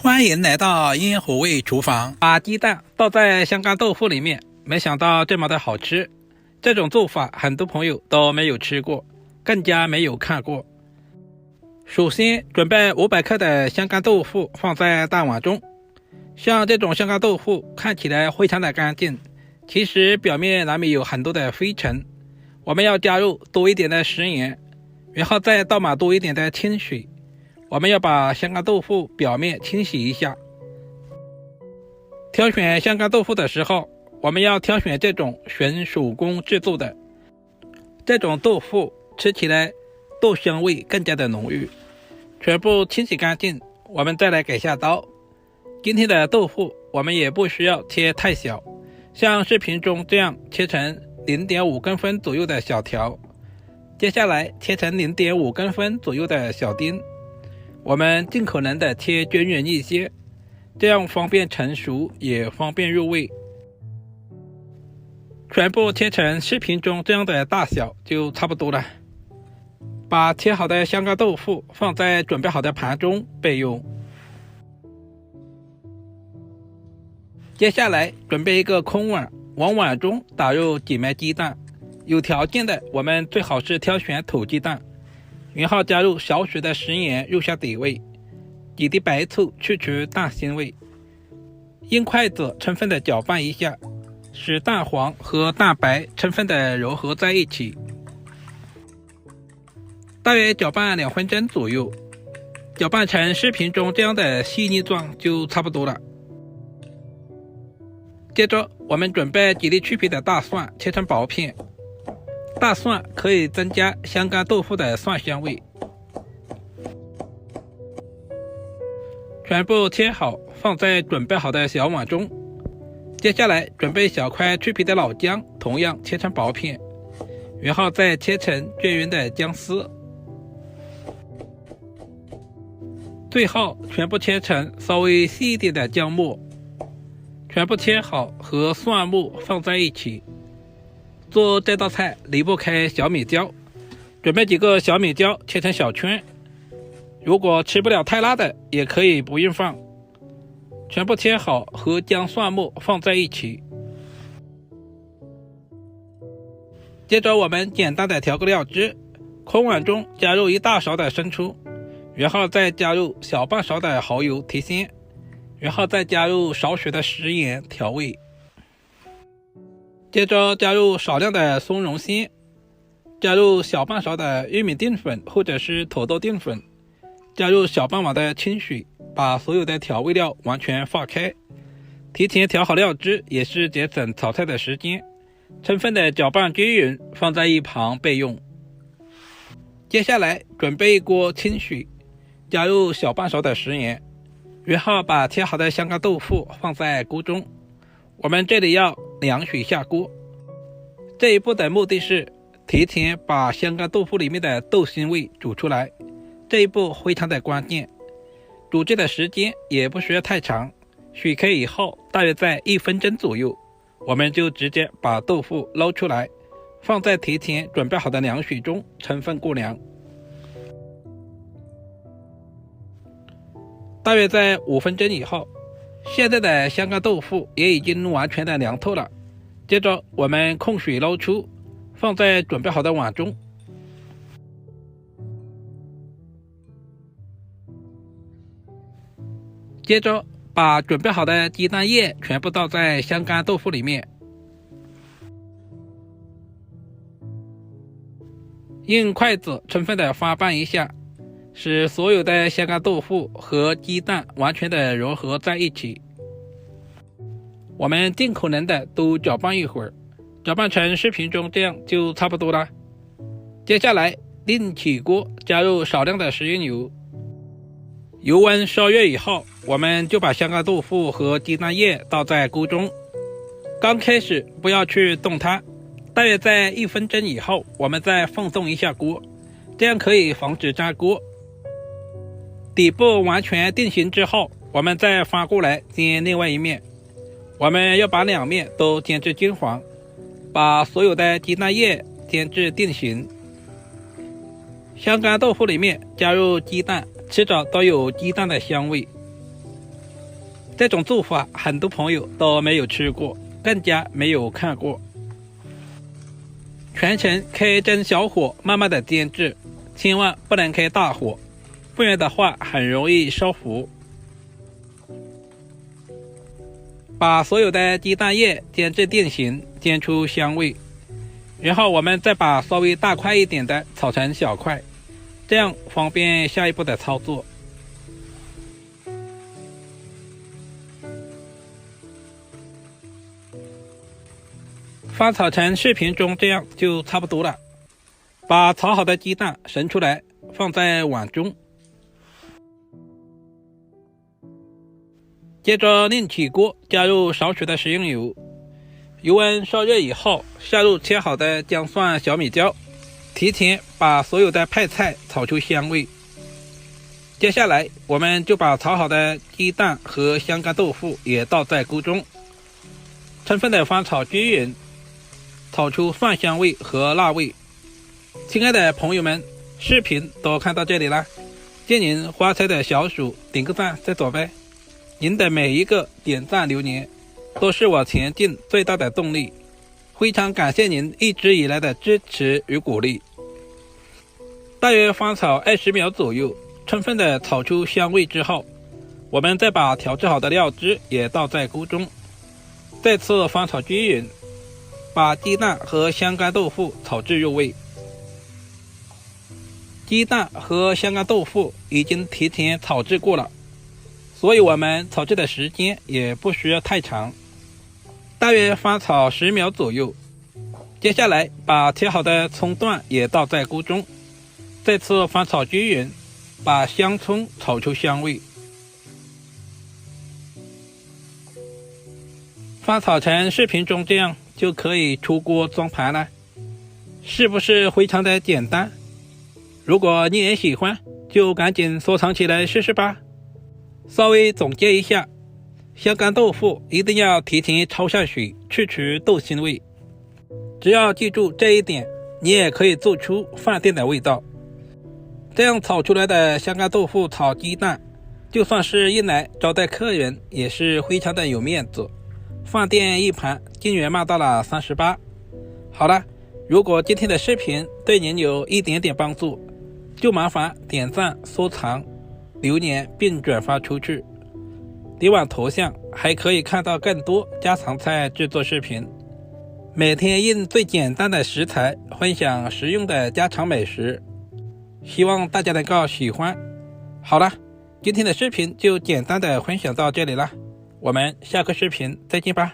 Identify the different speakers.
Speaker 1: 欢迎来到烟火味厨房。把鸡蛋倒在香干豆腐里面，没想到这么的好吃。这种做法很多朋友都没有吃过，更加没有看过。首先准备500克的香干豆腐放在大碗中。像这种香干豆腐看起来非常的干净，其实表面难免有很多的灰尘。我们要加入多一点的食盐，然后再倒满多一点的清水。我们要把香干豆腐表面清洗一下。挑选香干豆腐的时候，我们要挑选这种纯手工制作的，这种豆腐吃起来豆香味更加的浓郁。全部清洗干净，我们再来改下刀。今天的豆腐我们也不需要切太小，像视频中这样切成 0.5 公分左右的小条，接下来切成 0.5 公分左右的小丁。我们尽可能的切均匀一些，这样方便成熟也方便入味。全部切成视频中这样的大小就差不多了。把切好的香干豆腐放在准备好的盘中备用。接下来准备一个空碗，往碗中打入几枚鸡蛋，有条件的我们最好是挑选土鸡蛋，然后加入少许的食盐入下底味，几滴白醋去除蛋腥味，用筷子充分的搅拌一下，使蛋黄和蛋白充分的揉合在一起，大约搅拌2分钟左右，搅拌成视频中这样的细腻状就差不多了。接着我们准备几粒去皮的大蒜，切成薄片。大蒜可以增加香干豆腐的蒜香味。全部切好放在准备好的小碗中。接下来准备小块去皮的老姜，同样切成薄片，然后再切成均匀的姜丝。最后全部切成稍微细一点的姜末，全部切好和蒜末放在一起。做这道菜离不开小米椒，准备几个小米椒切成小圈，如果吃不了太辣的也可以不用放。全部切好和姜蒜末放在一起。接着我们简单的调个料汁，空碗中加入1大勺的生抽，然后再加入小半勺的蚝油提鲜，然后再加入少许的食盐调味。接着加入少量的松茸鲜，加入小半勺的玉米淀粉或者是土豆淀粉，加入小半碗的清水，把所有的调味料完全化开。提前调好料汁也是节省炒菜的时间，充分的搅拌均匀，放在一旁备用。接下来准备一锅清水，加入小半勺的食盐，然后把切好的香干豆腐放在锅中。我们这里要凉水下锅，这一步的目的是提前把香干豆腐里面的豆腥味煮出来，这一步非常的关键。煮制的时间也不需要太长，水开以后大约在1分钟左右，我们就直接把豆腐捞出来，放在提前准备好的凉水中充分过凉。大约在5分钟以后，现在的香干豆腐也已经完全的凉透了。接着我们控水捞出，放在准备好的碗中。接着把准备好的鸡蛋液全部倒在香干豆腐里面，用筷子充分的翻拌一下，使所有的香干豆腐和鸡蛋完全的融合在一起。我们尽可能的都搅拌一会儿，搅拌成视频中这样就差不多了。接下来另起锅，加入少量的食用油，油温烧热以后，我们就把香干豆腐和鸡蛋液倒在锅中。刚开始不要去动它，大约在1分钟以后，我们再放动一下锅，这样可以防止粘锅。底部完全定型之后，我们再翻过来煎另外一面。我们要把2面都煎至金黄，把所有的鸡蛋液煎至定型。香干豆腐里面加入鸡蛋，吃着都有鸡蛋的香味。这种做法很多朋友都没有吃过，更加没有看过。全程开中小火慢慢的煎制，千万不能开大火，不然的话很容易烧糊。把所有的鸡蛋液煎至定型，煎出香味，然后我们再把稍微大块一点的炒成小块，这样方便下一步的操作。翻炒成视频中这样就差不多了。把炒好的鸡蛋盛出来，放在碗中，接着另起锅，加入少许的食用油，油温烧热以后，下入切好的姜蒜小米椒，提前把所有的配菜炒出香味。接下来我们就把炒好的鸡蛋和香干豆腐也倒在锅中，充分的翻炒均匀，炒出蒜香味和辣味。亲爱的朋友们，视频都看到这里了，借您花菜的小手点个赞再走呗。您的每一个点赞留言都是我前进最大的动力，非常感谢您一直以来的支持与鼓励。大约翻炒20秒左右，充分的炒出香味之后，我们再把调制好的料汁也倒在锅中，再次翻炒均匀，把鸡蛋和香干豆腐炒至入味。鸡蛋和香干豆腐已经提前炒制过了，所以我们炒制的时间也不需要太长，大约翻炒10秒左右。接下来把切好的葱段也倒在锅中，再次翻炒均匀，把香葱炒出香味。翻炒成视频中这样就可以出锅装盘了，是不是非常的简单？如果你也喜欢，就赶紧收藏起来试试吧。稍微总结一下，香干豆腐一定要提前焯下水，去除豆腥味。只要记住这一点，你也可以做出饭店的味道。这样炒出来的香干豆腐炒鸡蛋，就算是一来招待客人，也是非常的有面子。饭店一盘竟然卖到了38。好了，如果今天的视频对您有一点点帮助，就麻烦点赞、收藏、留言并转发出去。点完头像还可以看到更多家常菜制作视频。每天用最简单的食材分享实用的家常美食，希望大家能够喜欢。好了，今天的视频就简单的分享到这里了，我们下个视频再见吧。